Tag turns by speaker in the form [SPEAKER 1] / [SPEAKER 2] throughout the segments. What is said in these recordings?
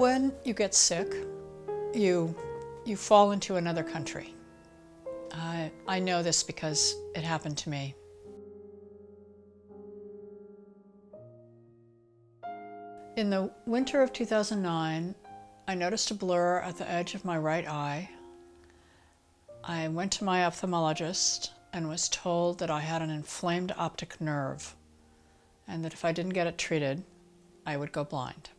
[SPEAKER 1] When you get sick, you fall into another country. I know this because it happened to me. In the winter of 2009, I noticed a blur at the edge of my right eye. I went to my ophthalmologist and was told that I had an inflamed optic nerve and that if I didn't get it treated, I would go blind.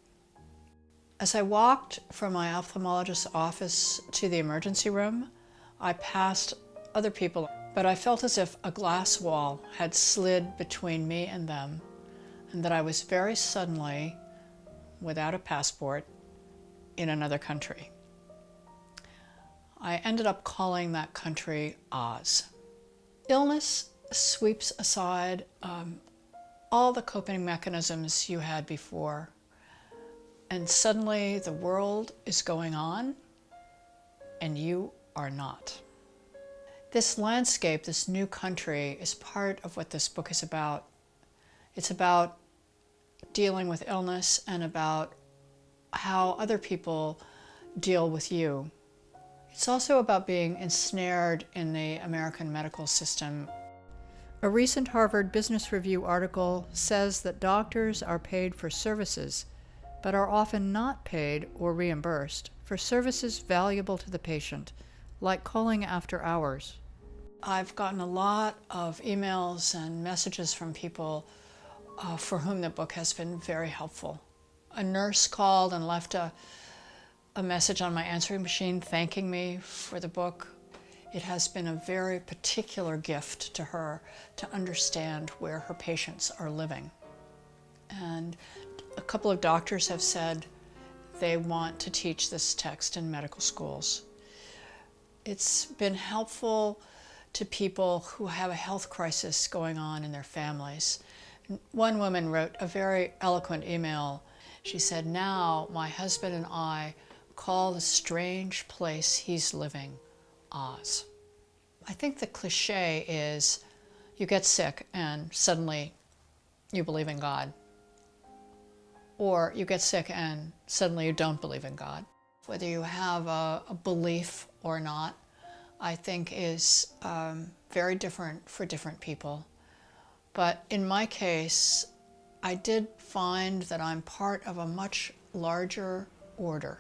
[SPEAKER 1] As I walked from my ophthalmologist's office to the emergency room, I passed other people, but I felt as if a glass wall had slid between me and them, and that I was very suddenly, without a passport, in another country. I ended up calling that country Oz. Illness sweeps aside all the coping mechanisms you had before, and suddenly the world is going on and you are not. This landscape, this new country, is part of what this book is about. It's about dealing with illness and about how other people deal with you. It's also about being ensnared in the American medical system. A recent Harvard Business Review article says that doctors are paid for services, but are often not paid or reimbursed for services valuable to the patient, like calling after hours. I've gotten a lot of emails and messages from people for whom the book has been very helpful. A nurse called and left a message on my answering machine thanking me for the book. It has been a very particular gift to her to understand where her patients are living. And a couple of doctors have said they want to teach this text in medical schools. It's been helpful to people who have a health crisis going on in their families. One woman wrote a very eloquent email. She said, "Now my husband and I call the strange place he's living Oz." I think the cliche is you get sick and suddenly you believe in God. Or you get sick and suddenly you don't believe in God. Whether you have a belief or not, I think is very different for different people. But in my case, I did find that I'm part of a much larger order.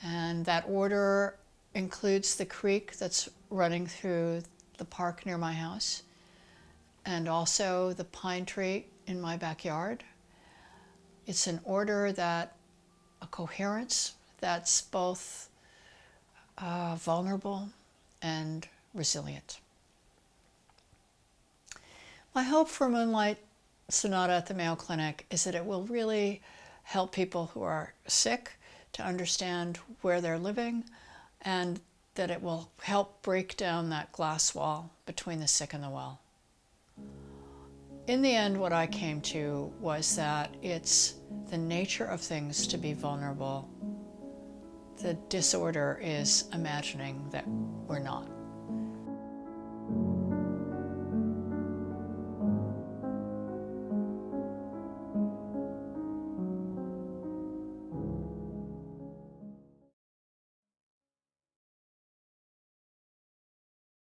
[SPEAKER 1] And that order includes the creek that's running through the park near my house, and also the pine tree in my backyard. It's an order that, a coherence that's both vulnerable and resilient. My hope for Moonlight Sonata at the Mayo Clinic is that it will really help people who are sick to understand where they're living, and that it will help break down that glass wall between the sick and the well. In the end, what I came to was that it's the nature of things to be vulnerable. The disorder is imagining that we're not.